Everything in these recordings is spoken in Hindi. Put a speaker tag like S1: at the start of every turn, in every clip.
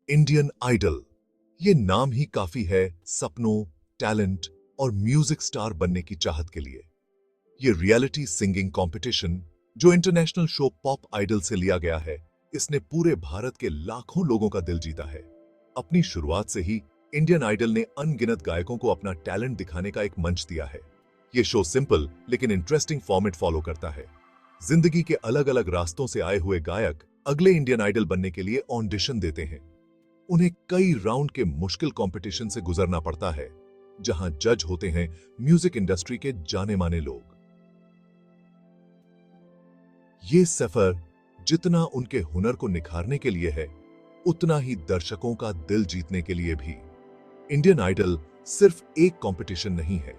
S1: इंडियन आइडल, ये नाम ही काफी है सपनों, टैलेंट और म्यूजिक स्टार बनने की चाहत के लिए। ये रियलिटी सिंगिंग कंपटीशन जो इंटरनेशनल शो पॉप आइडल से लिया गया है, इसने पूरे भारत के लाखों लोगों का दिल जीता है। अपनी शुरुआत से ही इंडियन आइडल ने अनगिनत गायकों को अपना टैलेंट दिखाने का एक मंच दिया है। ये शो सिंपल लेकिन इंटरेस्टिंग फॉर्मेट फॉलो करता है। जिंदगी के अलग अलग रास्तों से आए हुए गायक अगले इंडियन आइडल बनने के लिए ऑडिशन देते हैं। उन्हें कई राउंड के मुश्किल कंपटीशन से गुजरना पड़ता है, जहां जज होते हैं म्यूजिक इंडस्ट्री के जाने माने लोग। ये सफर जितना उनके हुनर को निखारने के लिए है, उतना ही दर्शकों का दिल जीतने के लिए भी। इंडियन आइडल सिर्फ एक कंपटीशन नहीं है,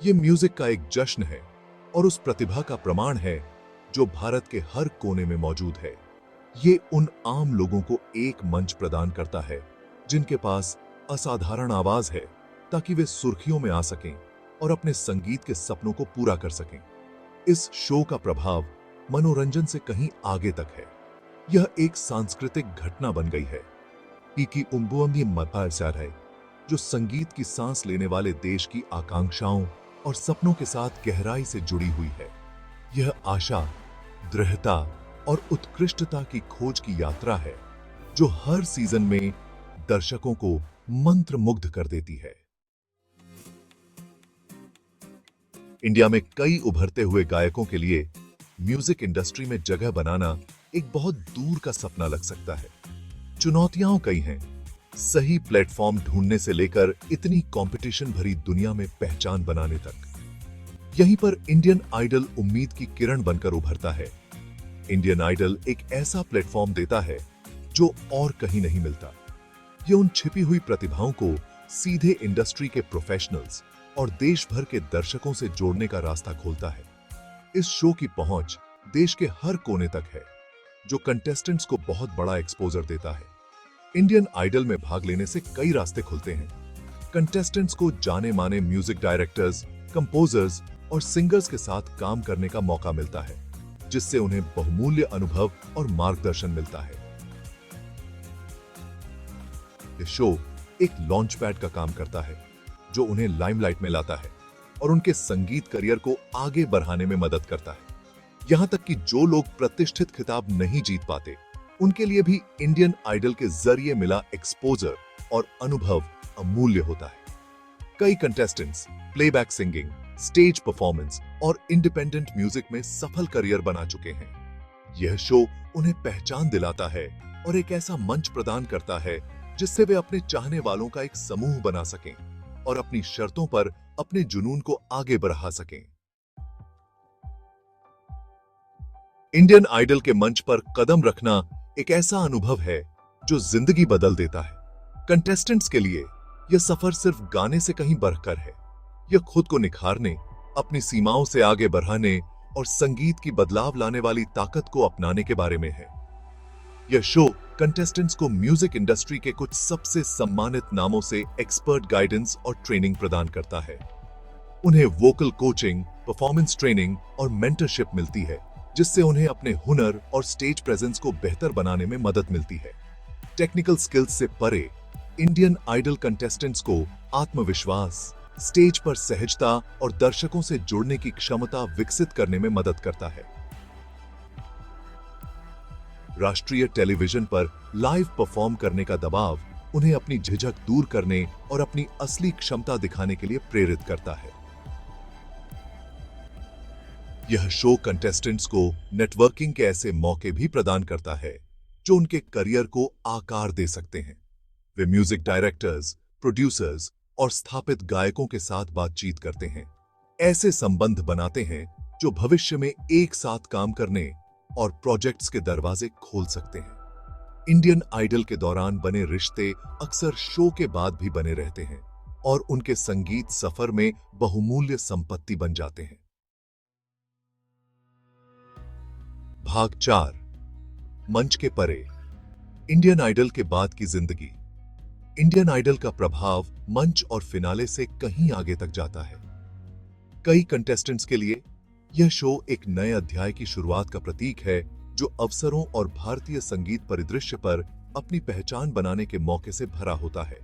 S1: ये म्यूजिक का एक जश्न है और उस प्रतिभा का प्रमाण है जो भारत के हर कोने में मौजूद है। ये उन आम लोगों को एक मंच प्रदान करता है जिनके पास असाधारण आवाज है, ताकि वे सुर्खियों में आ सकें और अपने संगीत के सपनों को पूरा कर सकें। इस शो का प्रभाव मनोरंजन से कहीं आगे तक है। यह एक सांस्कृतिक घटना बन गई है कि उम्बुअम्बी मपारसार है, जो संगीत की सांस लेने वाले देश की आकांक्षाओं और सपनों के साथ गहराई से जुड़ी हुई है। यह आशा, दृढ़ता और उत्कृष्टता की खोज की यात्रा है जो हर सीजन में दर्शकों को मंत्रमुग्ध कर देती है। इंडिया में कई उभरते हुए गायकों के लिए म्यूजिक इंडस्ट्री में जगह बनाना एक बहुत दूर का सपना लग सकता है। चुनौतियां कई हैं, सही प्लेटफॉर्म ढूंढने से लेकर इतनी कंपटीशन भरी दुनिया में पहचान बनाने तक। यहीं पर इंडियन आइडल उम्मीद की किरण बनकर उभरता है। इंडियन आइडल एक ऐसा प्लेटफॉर्म देता है जो और कहीं नहीं मिलता। ये उन छिपी हुई प्रतिभाओं को सीधे इंडस्ट्री के प्रोफेशनल्स और देश भर के दर्शकों से जोड़ने का रास्ता खोलता है। इस शो की पहुंच देश के हर कोने तक है, जो कंटेस्टेंट्स को बहुत बड़ा एक्सपोजर देता है। इंडियन आइडल में भाग लेने से कई रास्ते खुलते हैं। कंटेस्टेंट्स को जाने माने म्यूजिक डायरेक्टर्स, कंपोजर्स और सिंगर्स के साथ काम करने का मौका मिलता है, जिससे उन्हें बहुमूल्य अनुभव और मार्गदर्शन मिलता है। यह शो एक लॉन्च पैड का काम करता है, जो उन्हें लाइमलाइट में लाता है और उनके संगीत करियर को आगे बढ़ाने में मदद करता है। यहां तक कि जो लोग प्रतिष्ठित खिताब नहीं जीत पाते, उनके लिए भी इंडियन आइडल के जरिए मिला एक्सपोजर और अनुभव अमूल्य होता है। कई contestants playback singing, stage performance और इंडिपेंडेंट म्यूजिक में सफल करियर बना चुके हैं। यह शो उन्हें पहचान दिलाता है और एक ऐसा मंच प्रदान करता है जिससे वे अपने चाहने वालों का एक समूह बना सकें और अपनी शर्तों पर अपने जुनून को आगे बढ़ा सकें। इंडियन आइडल के मंच पर कदम रखना एक ऐसा अनुभव है जो जिंदगी बदल देता है। कंटेस्टेंट्स के लिए यह सफर सिर्फ गाने से कहीं बढ़कर है। यह खुद को निखारने, अपनी सीमाओं से आगे बढ़ाने और संगीत की बदलाव लाने वाली ताकत को अपनाने के बारे में है। यह शो कंटेस्टेंट्स को म्यूजिक इंडस्ट्री के कुछ सबसे सम्मानित नामों से एक्सपर्ट गाइडेंस और ट्रेनिंग प्रदान करता है। उन्हें वोकल कोचिंग, परफॉर्मेंस ट्रेनिंग और मेंटरशिप मिलती है, जिससे उन्हें अपने हुनर और स्टेज प्रेजेंस को बेहतर बनाने में मदद मिलती है। टेक्निकल स्किल्स से परे इंडियन आइडल कंटेस्टेंट्स को आत्मविश्वास, स्टेज पर सहजता और दर्शकों से जुड़ने की क्षमता विकसित करने में मदद करता है। राष्ट्रीय टेलीविजन पर लाइव परफॉर्म करने का दबाव उन्हें अपनी झिझक दूर करने और अपनी असली क्षमता दिखाने के लिए प्रेरित करता है। यह शो कंटेस्टेंट्स को नेटवर्किंग के ऐसे मौके भी प्रदान करता है जो उनके करियर को आकार दे सकते हैं। वे म्यूजिक डायरेक्टर्स, प्रोड्यूसर्स और स्थापित गायकों के साथ बातचीत करते हैं, ऐसे संबंध बनाते हैं जो भविष्य में एक साथ काम करने और प्रोजेक्ट्स के दरवाजे खोल सकते हैं। इंडियन आइडल के दौरान बने रिश्ते अक्सर शो के बाद भी बने रहते हैं और उनके संगीत सफर में बहुमूल्य संपत्ति बन जाते हैं। भाग 4, मंच के परे, इंडियन आइडल के बाद की जिंदगी। इंडियन आइडल का प्रभाव मंच और फिनाले से कहीं आगे तक जाता है। कई कंटेस्टेंट्स के लिए यह शो एक नए अध्याय की शुरुआत का प्रतीक है, जो अवसरों और भारतीय संगीत परिदृश्य पर अपनी पहचान बनाने के मौके से भरा होता है।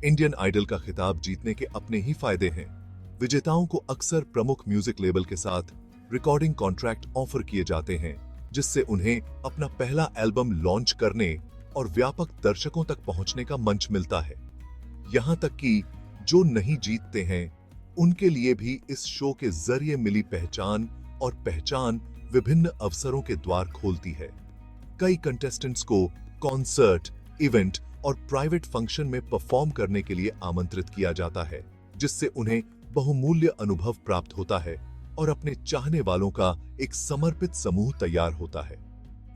S1: इंडियन आइडल का खिताब जीतने के अपने ही फायदे हैं। विजेताओं को अक्सर प्रमुख म्यूजिक लेबल के साथ रिकॉर्डिंग कॉन्ट्रैक्ट ऑफर किए जाते हैं, जिससे उन्हें अपना पहला एल्बम लॉन्च करने और व्यापक दर्शकों तक पहुंचने का मंच मिलता है। यहां तक कि जो नहीं जीतते हैं, उनके लिए भी इस शो के जरिए मिली पहचान विभिन्न अवसरों के द्वार खोलती है। कई कंटेस्टेंट्स को कॉन्सर्ट, इवेंट और प्राइवेट फंक्शन में परफॉर्म करने के लिए आमंत्रित किया जाता है, जिससे उन्हें बहुमूल्य अनुभव प्राप्त होता है और अपने चाहने वालों का एक समर्पित समूह तैयार होता है।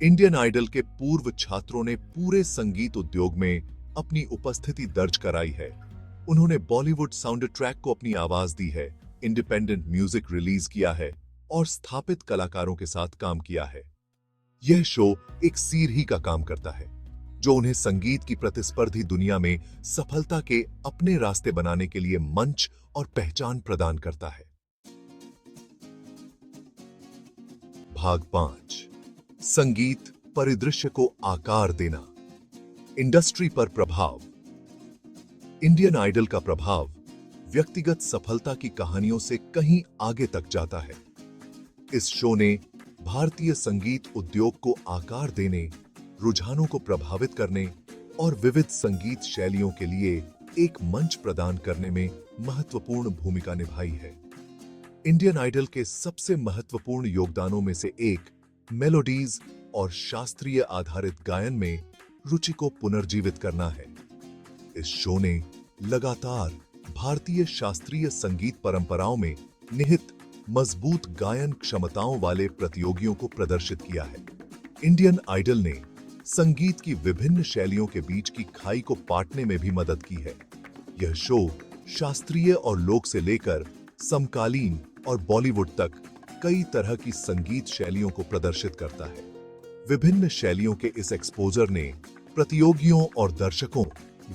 S1: इंडियन आइडल के पूर्व छात्रों ने पूरे संगीत उद्योग में अपनी उपस्थिति दर्ज कराई है। उन्होंने बॉलीवुड साउंड ट्रैक को अपनी आवाज दी है, इंडिपेंडेंट म्यूजिक रिलीज किया है और स्थापित कलाकारों के साथ काम किया है। यह शो एक सीढ़ी का काम करता है, जो उन्हें संगीत की प्रतिस्पर्धी दुनिया में सफलता के अपने रास्ते बनाने के लिए मंच और पहचान प्रदान करता है। भाग 5, संगीत परिदृश्य को आकार देना। इंडस्ट्री पर प्रभाव। इंडियन आइडल का प्रभाव व्यक्तिगत सफलता की कहानियों से कहीं आगे तक जाता है। इस शो ने भारतीय संगीत उद्योग को आकार देने, रुझानों को प्रभावित करने और विविध संगीत शैलियों के लिए एक मंच प्रदान करने में महत्वपूर्ण भूमिका निभाई है। इंडियन आइडल के सबसे महत्वपूर्ण योगदानों में से एक मेलोडीज और शास्त्रीय आधारित गायन में रुचि को पुनर्जीवित करना है। इस शो ने लगातार भारतीय शास्त्रीय संगीत परंपराओं में निहित मजबूत गायन क्षमताओं वाले प्रतियोगियों को प्रदर्शित किया है। इंडियन आइडल ने संगीत की विभिन्न शैलियों के बीच की खाई को पाटने में भी मदद की है। यह शो शास्त्रीय और लोक से लेकर समकालीन और बॉलीवुड तक कई तरह की संगीत शैलियों को प्रदर्शित करता है। विभिन्न शैलियों के इस एक्सपोजर ने प्रतियोगियों और दर्शकों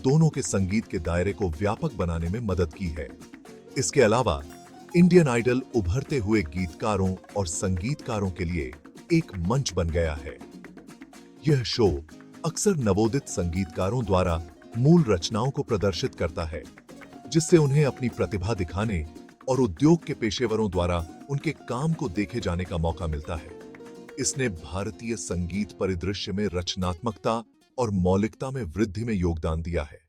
S1: दोनों के संगीत के दायरे को व्यापक बनाने में मदद की है। इसके अलावा इंडियन आइडल उभरते हुए गीतकारों और संगीतकारों के लिए एक मंच बन गया है। यह शो अक्सर नवोदित संगीतकारों द्वारा मूल रचनाओं को प्रदर्शित करता है, जिससे उन्हें अपनी प्रतिभा दिखाने और उद्योग के पेशेवरों द्वारा उनके काम को देखे जाने का मौका मिलता है। इसने भारतीय संगीत परिदृश्य में रचनात्मकता और मौलिकता में वृद्धि में योगदान दिया है।